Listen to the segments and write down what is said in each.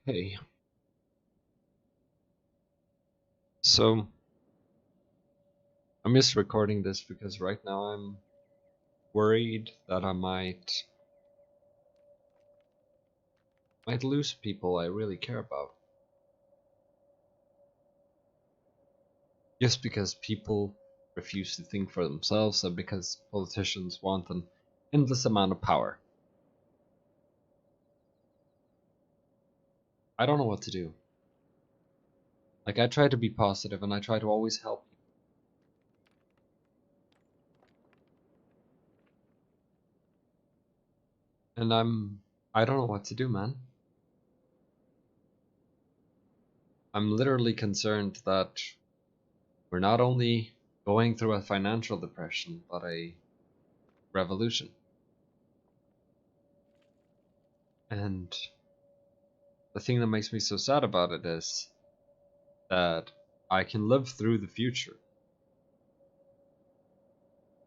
Hey, so I'm just recording this because right now I'm worried that I might lose people I really care about. Just because people refuse to think for themselves and because politicians want an endless amount of power. I don't know what to do. Like, I try to be positive and I try to always help people. And I don't know what to do, man. I'm literally concerned that we're not only going through a financial depression, but a revolution. And the thing that makes me so sad about it is that I can live through the future.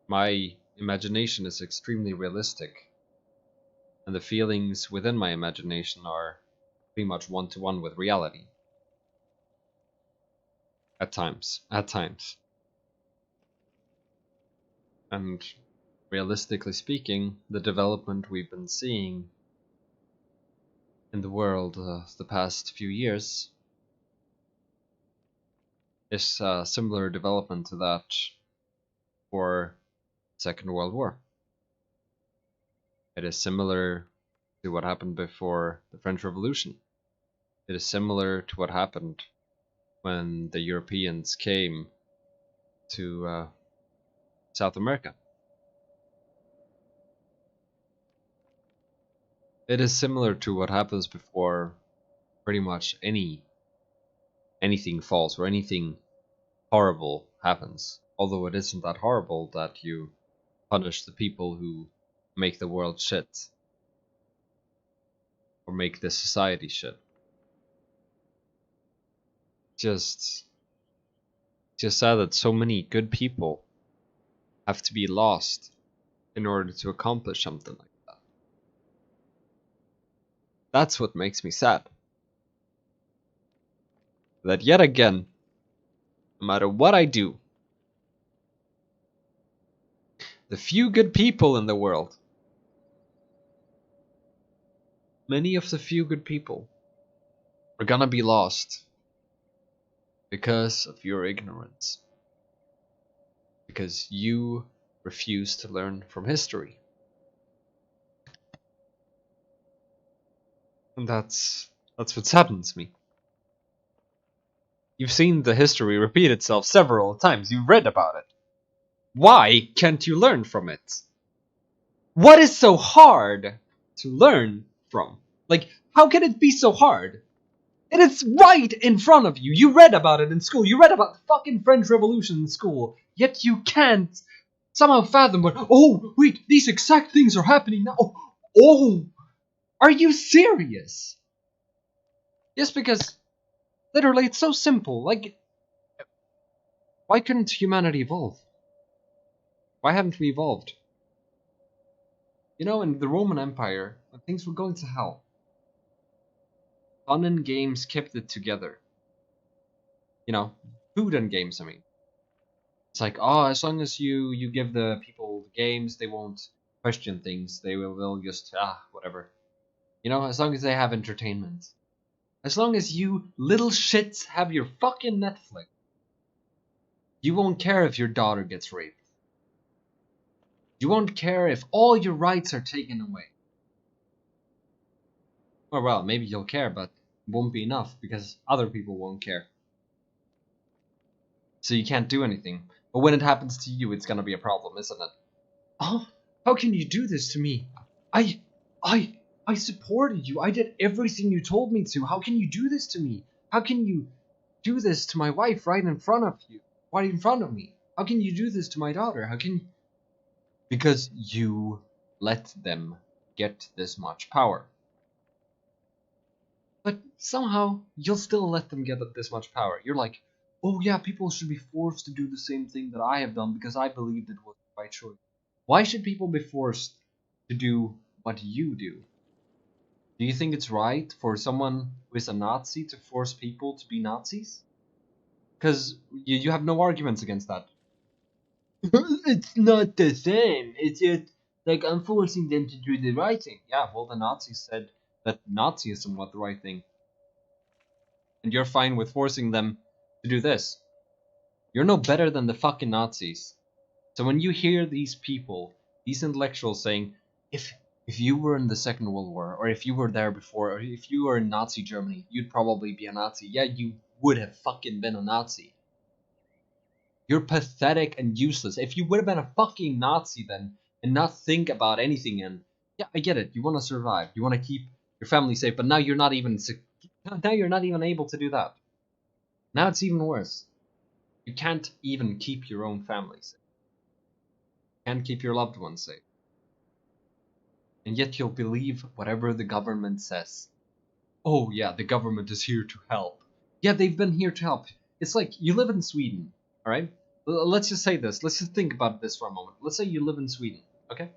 My imagination is extremely realistic, and the feelings within my imagination are pretty much one to one with reality. At times. At times. And realistically speaking, the development we've been seeing in the world the past few years is a similar development to that for Second World War. It is similar to what happened before the French Revolution. It is similar to what happened when the Europeans came to South America. It is similar to what happens before pretty much anything falls or anything horrible happens. Although it isn't that horrible that you punish the people who make the world shit or make the society shit. Just just sad that so many good people have to be lost in order to accomplish something like that. That's what makes me sad. That yet again, no matter what I do, the few good people in the world, many of the few good people, are gonna be lost because of your ignorance. Because you refuse to learn from history. And that's what saddens me. You've seen the history repeat itself several times. You've read about it. Why can't you learn from it? What is so hard to learn from? Like, how can it be so hard? And it's right in front of you. You read about it in school. You read about the fucking French Revolution in school. Yet you can't somehow fathom what. Oh, wait, these exact things are happening now. Oh, are you serious? Yes, because literally it's so simple. Like, why couldn't humanity evolve? Why haven't we evolved? You know, in the Roman Empire, when things were going to hell, fun and games kept it together. You know, food and games, I mean. It's like, oh, as long as you give the people the games, they won't question things. They'll just whatever. You know, as long as they have entertainment. As long as you little shits have your fucking Netflix, you won't care if your daughter gets raped. You won't care if all your rights are taken away. Or well, maybe you'll care, but it won't be enough because other people won't care. So you can't do anything. But when it happens to you, it's gonna be a problem, isn't it? Oh, how can you do this to me? I, I supported you. I did everything you told me to. How can you do this to me? How can you do this to my wife right in front of you? Right in front of me? How can you do this to my daughter? How can... Because you let them get this much power. But somehow, you'll still let them get this much power. You're like, oh yeah, people should be forced to do the same thing that I have done because I believed it was the right choice. Why should people be forced to do what you do? Do you think it's right for someone who is a Nazi to force people to be Nazis? Because you have no arguments against that. It's not the same. It's just like I'm forcing them to do the right thing. Yeah, well, the Nazis said that Nazism was the right thing, and you're fine with forcing them to do this. You're no better than the fucking Nazis. So when you hear these people, these intellectuals saying, if if you were in the Second World War, or if you were there before, or if you were in Nazi Germany, you'd probably be a Nazi. Yeah, you would have fucking been a Nazi. You're pathetic and useless. If you would have been a fucking Nazi then, and not think about anything, and yeah, I get it. You want to survive. You want to keep your family safe, but now you're not even now you're not even able to do that. Now it's even worse. You can't even keep your own family safe. You can't keep your loved ones safe. And yet you'll believe whatever the government says. Oh yeah, the government is here to help. Yeah, they've been here to help. It's like you live in Sweden, all right? Let's just say this. Let's just think about this for a moment. Let's say you live in Sweden, okay?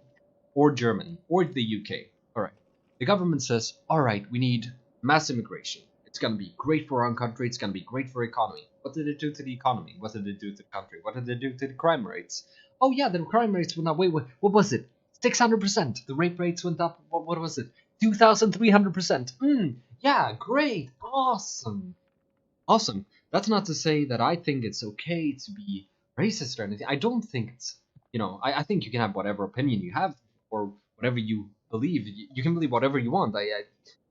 Or Germany, or the UK. All right. The government says, all right, we need mass immigration. It's going to be great for our own country. It's going to be great for economy. What did it do to the economy? What did it do to the country? What did it do to the crime rates? Oh yeah, the crime rates went up. Wait, what was it? 600%. The rape rates went up. What was it? 2,300%. Yeah, great, awesome. Awesome. That's not to say that I think it's okay to be racist or anything. I don't think it's, I think you can have whatever opinion you have or whatever you believe. You can believe whatever you want.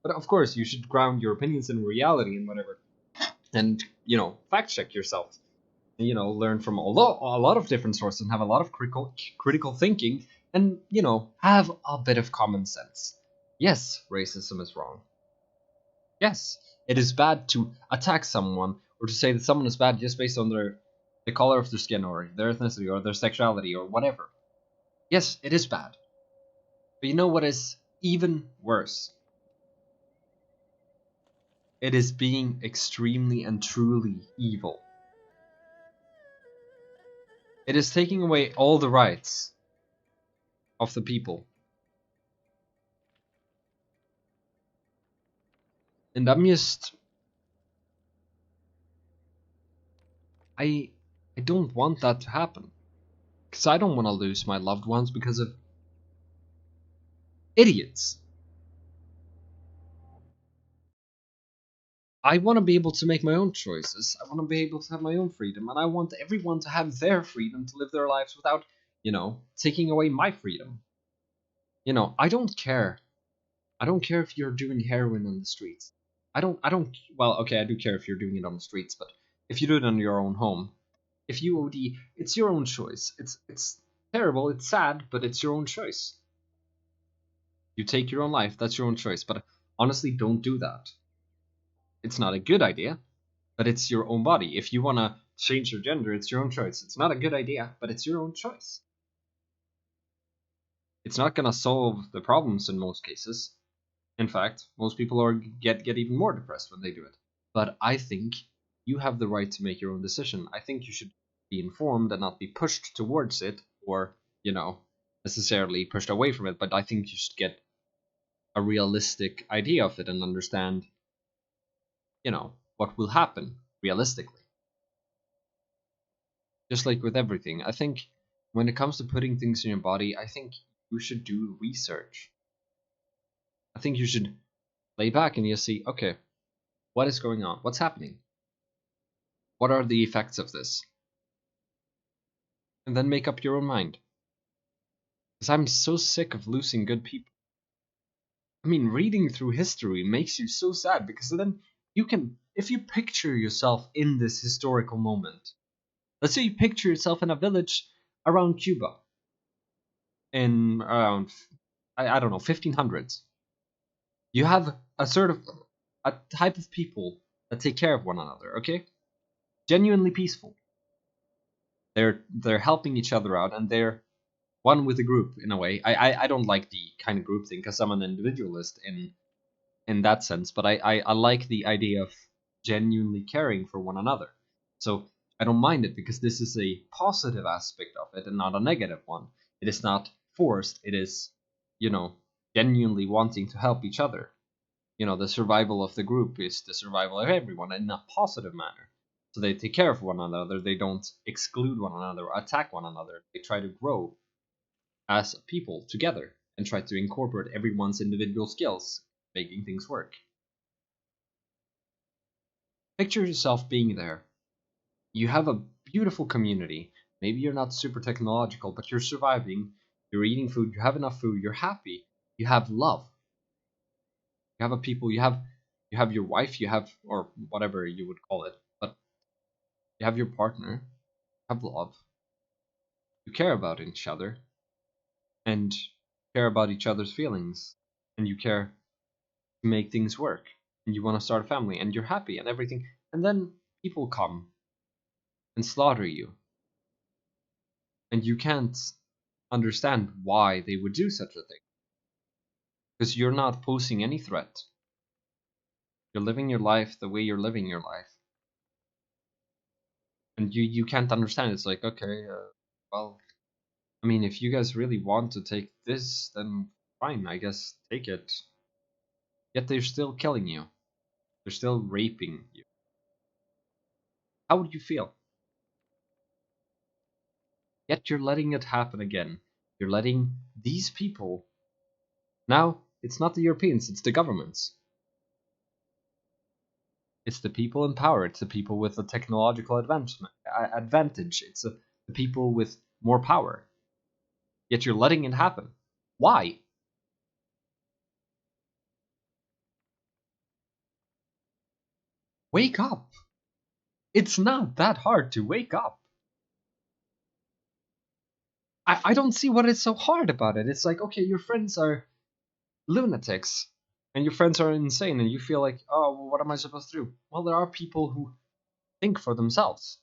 But of course, you should ground your opinions in reality and whatever. And, fact check yourself. And, learn from a lot of different sources and have a lot of critical thinking and, have a bit of common sense. Yes, racism is wrong. Yes, it is bad to attack someone or to say that someone is bad just based on the color of their skin or their ethnicity or their sexuality or whatever. Yes, it is bad. But you know what is even worse? It is being extremely and truly evil. It is taking away all the rights of the people. And I I don't want that to happen. Because I don't want to lose my loved ones because of idiots. I want to be able to make my own choices. I want to be able to have my own freedom, and I want everyone to have their freedom to live their lives without, taking away my freedom. I don't care. I don't care if you're doing heroin on the streets. I don't well, okay, I do care if you're doing it on the streets, but if you do it in your own home, if you OD, it's your own choice. It's terrible, it's sad, but it's your own choice. You take your own life, that's your own choice, but honestly, don't do that. It's not a good idea, but it's your own body. If you want to change your gender, it's your own choice. It's not a good idea, but it's your own choice. It's not going to solve the problems in most cases. In fact, most people get even more depressed when they do it. But I think you have the right to make your own decision. I think you should be informed and not be pushed towards it or, necessarily pushed away from it, but I think you should get a realistic idea of it and understand, what will happen realistically. Just like with everything, I think when it comes to putting things in your body, I think you should do research. I think you should lay back and you see, okay, what is going on? What's happening? What are the effects of this? And then make up your own mind. Because I'm so sick of losing good people. I mean, reading through history makes you so sad because then if you picture yourself in this historical moment, let's say you picture yourself in a village around Cuba in around, I don't know, 1500s. You have a type of people that take care of one another, okay? Genuinely peaceful. They're helping each other out and they're one with the group in a way. I don't like the kind of group thing because I'm an individualist in that sense, but I like the idea of genuinely caring for one another. So I don't mind it because this is a positive aspect of it and not a negative one. It is not forced, it is, you know, genuinely wanting to help each other. the survival of the group is the survival of everyone in a positive manner. So they take care of one another, they don't exclude one another or attack one another. They try to grow as people together and try to incorporate everyone's individual skills, making things work. Picture yourself being there. You have a beautiful community. Maybe you're not super technological, but you're surviving. You're eating food, you have enough food, you're happy. You have love. You have a people, you have your wife, you have or whatever you would call it, but you have your partner, you have love. You care about each other and care about each other's feelings and you care to make things work and you want to start a family and you're happy and everything. And then people come and slaughter you and you can't understand why they would do such a thing because you're not posing any threat. You're living your life the way you're living your life, and you can't understand. It's like, okay, well, I mean, if you guys really want to take this, then fine, I guess take it. Yet they're still killing you. They're still raping you. How would you feel? Yet you're letting it happen again. You're letting these people. Now it's not the Europeans, it's the governments. It's the people in power. It's the people with the technological advantage. It's the people with more power. Yet you're letting it happen. Why? Wake up. It's not that hard to wake up. I don't see what is so hard about it. It's like, okay, your friends are lunatics and your friends are insane and you feel like, oh, well, what am I supposed to do? Well, there are people who think for themselves.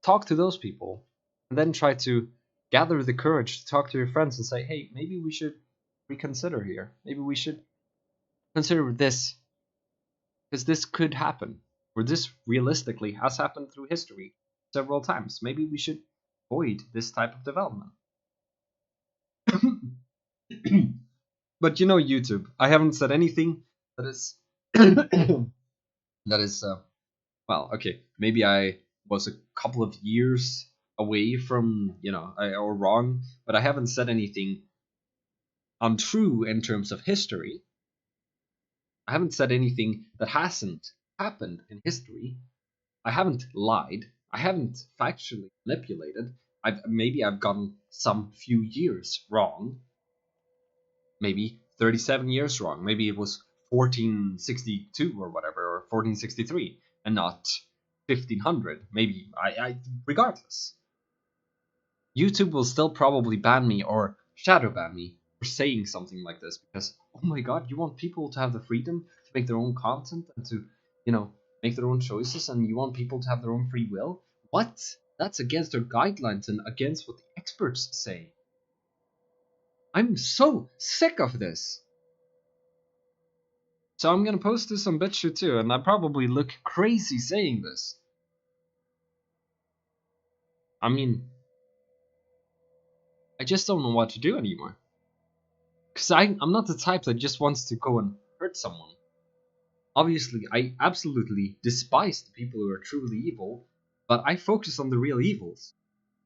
Talk to those people and then try to gather the courage to talk to your friends and say, hey, maybe we should reconsider here. Maybe we should consider this because this could happen, or this realistically has happened through history several times. Maybe we should avoid this type of development. But YouTube. I haven't said anything that is that is well, okay. Maybe I was a couple of years away from or wrong, but I haven't said anything untrue in terms of history. I haven't said anything that hasn't happened in history. I haven't lied. I haven't factually manipulated. Maybe I've gotten some few years wrong. Maybe 37 years wrong. Maybe it was 1462 or whatever, or 1463, and not 1500. Maybe I regardless. YouTube will still probably ban me or shadow ban me for saying something like this because, oh my god, you want people to have the freedom to make their own content and to, make their own choices, and you want people to have their own free will? What? That's against their guidelines and against what the experts say. I'm so sick of this. So I'm gonna post this on BitChute too, and I probably look crazy saying this. I mean, I just don't know what to do anymore. Because I'm not the type that just wants to go and hurt someone. Obviously, I absolutely despise the people who are truly evil, but I focus on the real evils.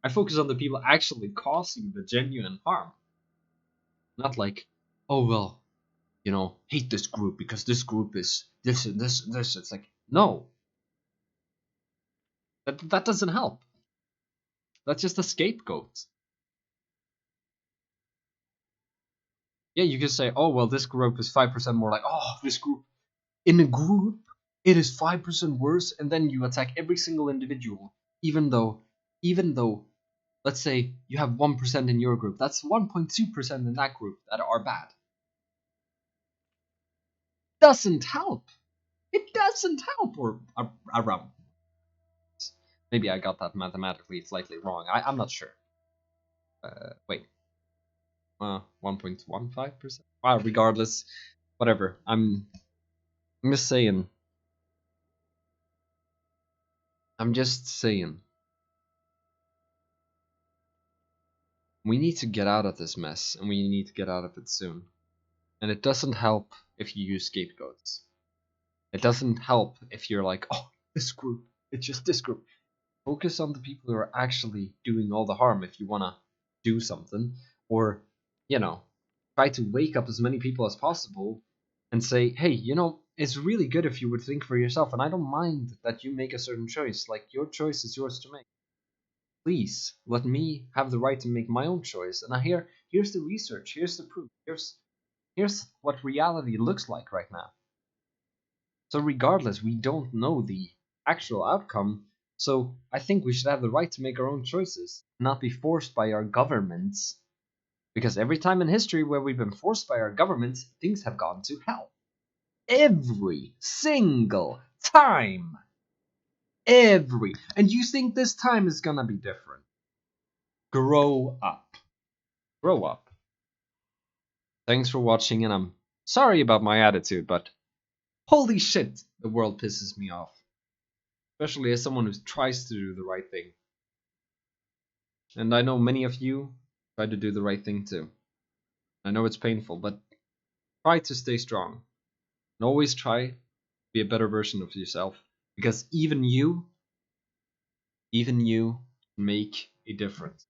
I focus on the people actually causing the genuine harm. Not like, oh well, hate this group because this group is this and this and this. It's like, no, that doesn't help. That's just a scapegoat. Yeah, you can say, oh well, this group is 5% more like, oh, this group in a group it is 5% worse, and then you attack every single individual, even though let's say you have 1% in your group, that's 1.2% in that group that are bad. Doesn't help. It doesn't help, or around. Maybe I got that mathematically slightly wrong. I'm not sure. Wait. 1.15%. Regardless, whatever. I'm just saying. I'm just saying. We need to get out of this mess, and we need to get out of it soon. And it doesn't help if you use scapegoats. It doesn't help if you're like, oh, this group, it's just this group. Focus on the people who are actually doing all the harm if you want to do something. Or, you know, try to wake up as many people as possible and say, hey, it's really good if you would think for yourself. And I don't mind that you make a certain choice. Like, your choice is yours to make. Please let me have the right to make my own choice. And here's the research, here's the proof, here's what reality looks like right now. So regardless, we don't know the actual outcome. So I think we should have the right to make our own choices, not be forced by our governments. Because every time in history where we've been forced by our governments, things have gone to hell. Every single time. And you think this time is gonna be different. Grow up. Grow up. Thanks for watching, and I'm sorry about my attitude, but holy shit, the world pisses me off. Especially as someone who tries to do the right thing. And I know many of you try to do the right thing too. I know it's painful, but try to stay strong. And always try to be a better version of yourself. Because even you make a difference.